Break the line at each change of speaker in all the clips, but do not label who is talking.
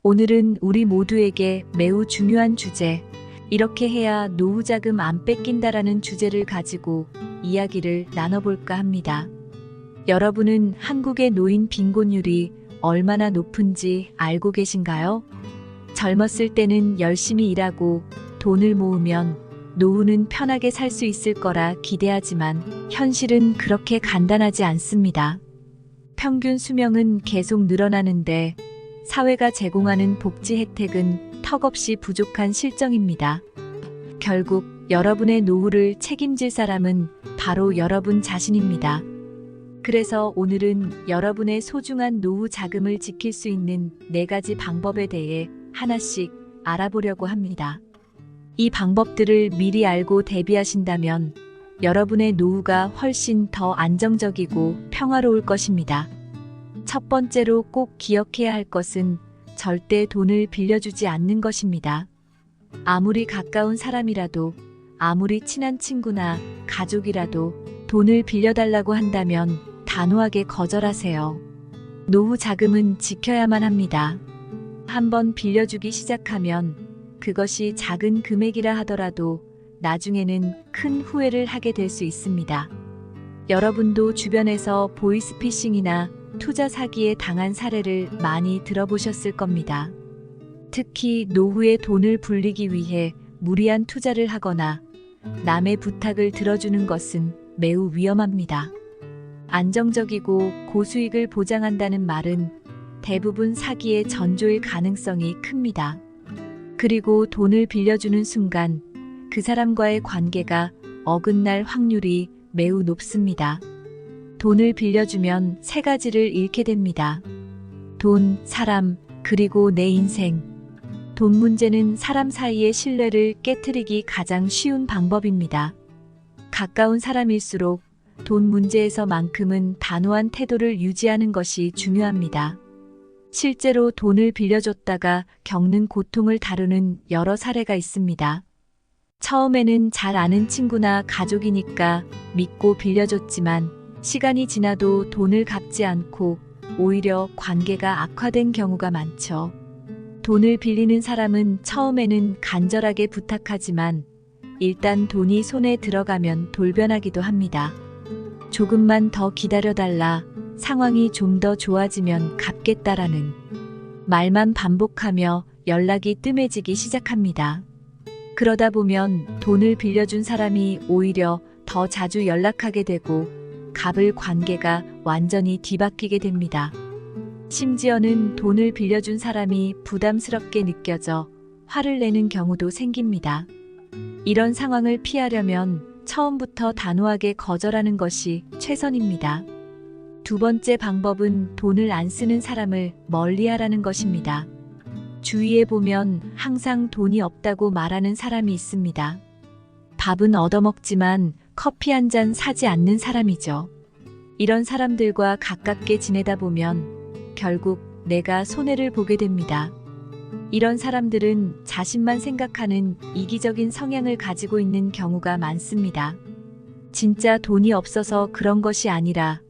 오늘은 우리 모두에게 매우 중요한 주제, 이렇게 해야 노후 자금 안 뺏긴다라는 주제를 가지고 이야기를 나눠볼까 합니다. 여러분은 한국의 노인 빈곤율이 얼마나 높은지 알고 계신가요? 젊었을 때는 열심히 일하고 돈을 모으면 노후는 편하게 살 수 있을 거라 기대하지만 현실은 그렇게 간단하지 않습니다. 평균 수명은 계속 늘어나는데 사회가 제공하는 복지 혜택은 턱없이 부족한 실정입니다. 결국 여러분의 노후를 책임질 사람은 바로 여러분 자신입니다. 그래서 오늘은 여러분의 소중한 노후 자금을 지킬 수 있는 4가지 방법에 대해 하나씩 알아보려고 합니다. 이 방법들을 미리 알고 대비하신다면 여러분의 노후가 훨씬 더 안정적이고 평화로울 것입니다. 첫 번째로 꼭 기억해야 할 것은 절대 돈을 빌려주지 않는 것입니다. 아무리 가까운 사람이라도, 아무리 친한 친구나 가족이라도 돈을 빌려달라고 한다면 단호하게 거절하세요. 노후 자금은 지켜야만 합니다. 한번 빌려주기 시작하면 그것이 작은 금액이라 하더라도 나중에는 큰 후회를 하게 될 수 있습니다. 여러분도 주변에서 보이스피싱이나 투자 사기에 당한 사례를 많이 들어보셨을 겁니다. 특히 노후에 돈을 불리기 위해 무리한 투자를 하거나 남의 부탁을 들어주는 것은 매우 위험합니다. 안정적이고 고수익을 보장한다는 말은 대부분 사기의 전조일 가능성이 큽니다. 그리고 돈을 빌려주는 순간 그 사람과의 관계가 어긋날 확률이 매우 높습니다. 돈을 빌려주면 3가지를 잃게 됩니다. 돈, 사람, 그리고 내 인생. 돈 문제는 사람 사이의 신뢰를 깨트리기 가장 쉬운 방법입니다. 가까운 사람일수록 돈 문제에서만큼은 단호한 태도를 유지하는 것이 중요합니다. 실제로 돈을 빌려줬다가 겪는 고통을 다루는 여러 사례가 있습니다. 처음에는 잘 아는 친구나 가족이니까 믿고 빌려줬지만 시간이 지나도 돈을 갚지 않고 오히려 관계가 악화된 경우가 많죠. 돈을 빌리는 사람은 처음에는 간절하게 부탁하지만 일단 돈이 손에 들어가면 돌변하기도 합니다. 조금만 더 기다려달라, 상황이 좀 더 좋아지면 갚겠다라는 말만 반복하며 연락이 뜸해지기 시작합니다. 그러다 보면 돈을 빌려준 사람이 오히려 더 자주 연락하게 되고 갚을 관계가 완전히 뒤바뀌게 됩니다. 심지어는 돈을 빌려준 사람이 부담스럽게 느껴져 화를 내는 경우도 생깁니다. 이런 상황을 피하려면 처음부터 단호하게 거절하는 것이 최선입니다. 두 번째 방법은 돈을 안 쓰는 사람을 멀리하라는 것입니다. 주위에 보면 항상 돈이 없다고 말하는 사람이 있습니다. 밥은 얻어먹지만 커피 한 잔 사지 않는 사람이죠. 이런 사람들과 가깝게 지내다 보면 결국 내가 손해를 보게 됩니다. 이런 사람들은 자신만 생각하는 이기적인 성향을 가지고 있는 경우가 많습니다. 진짜 돈이 없어서 그런 것이 아니라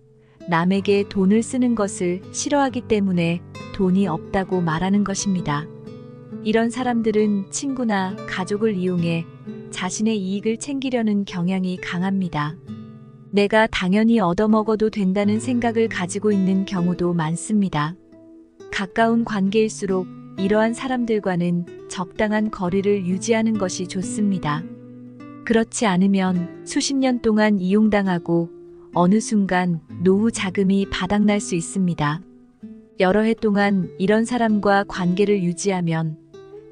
남에게 돈을 쓰는 것을 싫어하기 때문에 돈이 없다고 말하는 것입니다. 이런 사람들은 친구나 가족을 이용해 자신의 이익을 챙기려는 경향이 강합니다. 내가 당연히 얻어먹어도 된다는 생각을 가지고 있는 경우도 많습니다. 가까운 관계일수록 이러한 사람들과는 적당한 거리를 유지하는 것이 좋습니다. 그렇지 않으면 수십 년 동안 이용당하고 어느 순간 노후 자금이 바닥날 수 있습니다. 여러 해 동안 이런 사람과 관계를 유지하면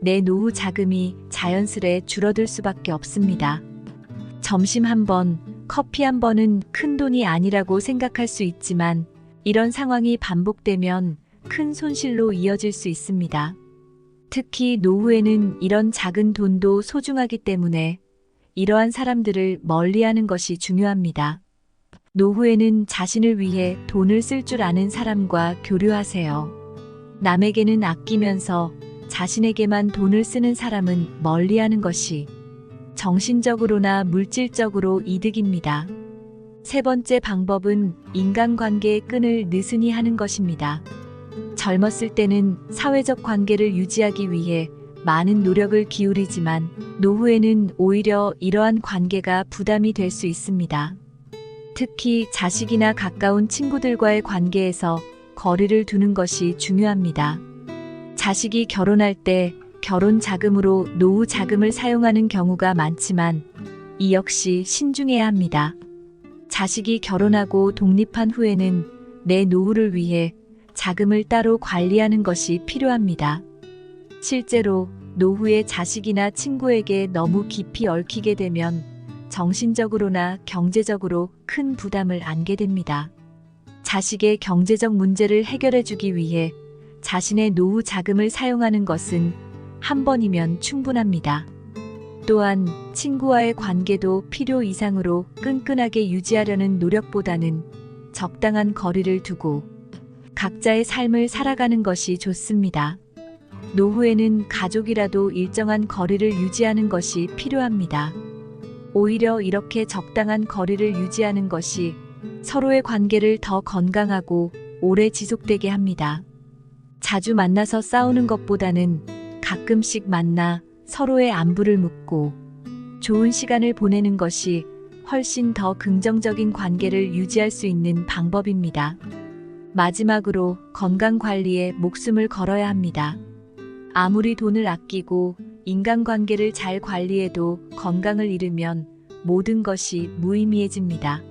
내 노후 자금이 자연스레 줄어들 수밖에 없습니다. 점심 한 번, 커피 한 번은 큰 돈이 아니라고 생각할 수 있지만 이런 상황이 반복되면 큰 손실로 이어질 수 있습니다. 특히 노후에는 이런 작은 돈도 소중하기 때문에 이러한 사람들을 멀리하는 것이 중요합니다. 노후에는 자신을 위해 돈을 쓸 줄 아는 사람과 교류하세요. 남에게는 아끼면서 자신에게만 돈을 쓰는 사람은 멀리하는 것이 정신적으로나 물질적으로 이득입니다. 세 번째 방법은 인간관계의 끈을 느슨히 하는 것입니다. 젊었을 때는 사회적 관계를 유지하기 위해 많은 노력을 기울이지만 노후에는 오히려 이러한 관계가 부담이 될 수 있습니다. 특히 자식이나 가까운 친구들과의 관계에서 거리를 두는 것이 중요합니다. 자식이 결혼할 때 결혼 자금으로 노후 자금을 사용하는 경우가 많지만 이 역시 신중해야 합니다. 자식이 결혼하고 독립한 후에는 내 노후를 위해 자금을 따로 관리하는 것이 필요합니다. 실제로 노후에 자식이나 친구에게 너무 깊이 얽히게 되면 정신적으로나 경제적으로 큰 부담을 안게 됩니다. 자식의 경제적 문제를 해결해 주기 위해 자신의 노후 자금을 사용하는 것은 한 번이면 충분합니다. 또한 친구와의 관계도 필요 이상으로 끈끈하게 유지하려는 노력보다는 적당한 거리를 두고 각자의 삶을 살아가는 것이 좋습니다. 노후에는 가족이라도 일정한 거리를 유지하는 것이 필요합니다. 오히려 이렇게 적당한 거리를 유지하는 것이 서로의 관계를 더 건강하고 오래 지속되게 합니다. 자주 만나서 싸우는 것보다는 가끔씩 만나 서로의 안부를 묻고 좋은 시간을 보내는 것이 훨씬 더 긍정적인 관계를 유지할 수 있는 방법입니다. 마지막으로 건강 관리에 목숨을 걸어야 합니다. 아무리 돈을 아끼고 인간관계를 잘 관리해도 건강을 잃으면 모든 것이 무의미해집니다.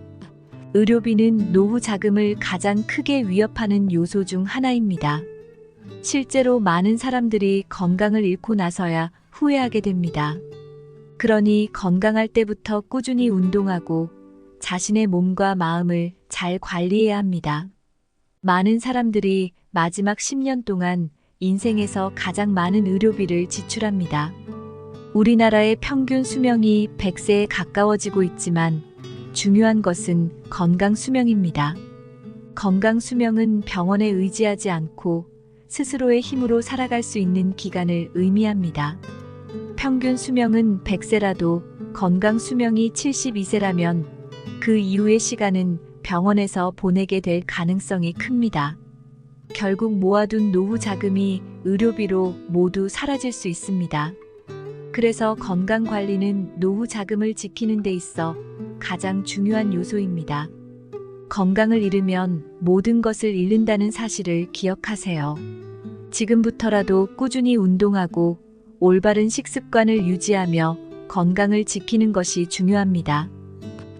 의료비는 노후 자금을 가장 크게 위협하는 요소 중 하나입니다. 실제로 많은 사람들이 건강을 잃고 나서야 후회하게 됩니다. 그러니 건강할 때부터 꾸준히 운동하고 자신의 몸과 마음을 잘 관리해야 합니다. 많은 사람들이 마지막 10년 동안 인생에서 가장 많은 의료비를 지출합니다. 우리나라의 평균 수명이 100세에 가까워지고 있지만 중요한 것은 건강 수명입니다. 건강 수명은 병원에 의지하지 않고 스스로의 힘으로 살아갈 수 있는 기간을 의미합니다. 평균 수명은 100세라도 건강 수명이 72세라면 그 이후의 시간은 병원에서 보내게 될 가능성이 큽니다. 결국 모아둔 노후 자금이 의료비로 모두 사라질 수 있습니다. 그래서 건강 관리는 노후 자금을 지키는 데 있어 가장 중요한 요소입니다. 건강을 잃으면 모든 것을 잃는다는 사실을 기억하세요. 지금부터라도 꾸준히 운동하고 올바른 식습관을 유지하며 건강을 지키는 것이 중요합니다.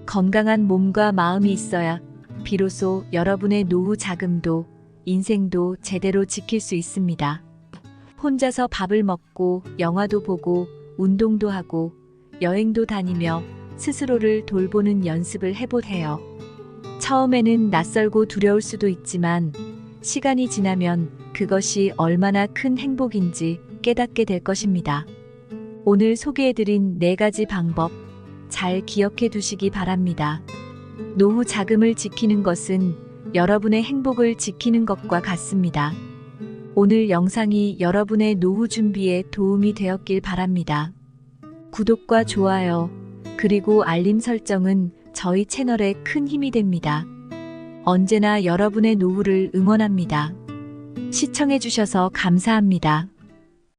건강한 몸과 마음이 있어야 비로소 여러분의 노후 자금도 인생도 제대로 지킬 수 있습니다. 혼자서 밥을 먹고 영화도 보고 운동도 하고 여행도 다니며 스스로를 돌보는 연습을 해보세요. 처음에는 낯설고 두려울 수도 있지만 시간이 지나면 그것이 얼마나 큰 행복인지 깨닫게 될 것입니다. 오늘 소개해드린 4가지 방법 잘 기억해 두시기 바랍니다. 노후 자금을 지키는 것은 여러분의 행복을 지키는 것과 같습니다. 오늘 영상이 여러분의 노후 준비에 도움이 되었길 바랍니다. 구독과 좋아요, 그리고 알림 설정은 저희 채널에 큰 힘이 됩니다. 언제나 여러분의 노후를 응원합니다. 시청해주셔서 감사합니다.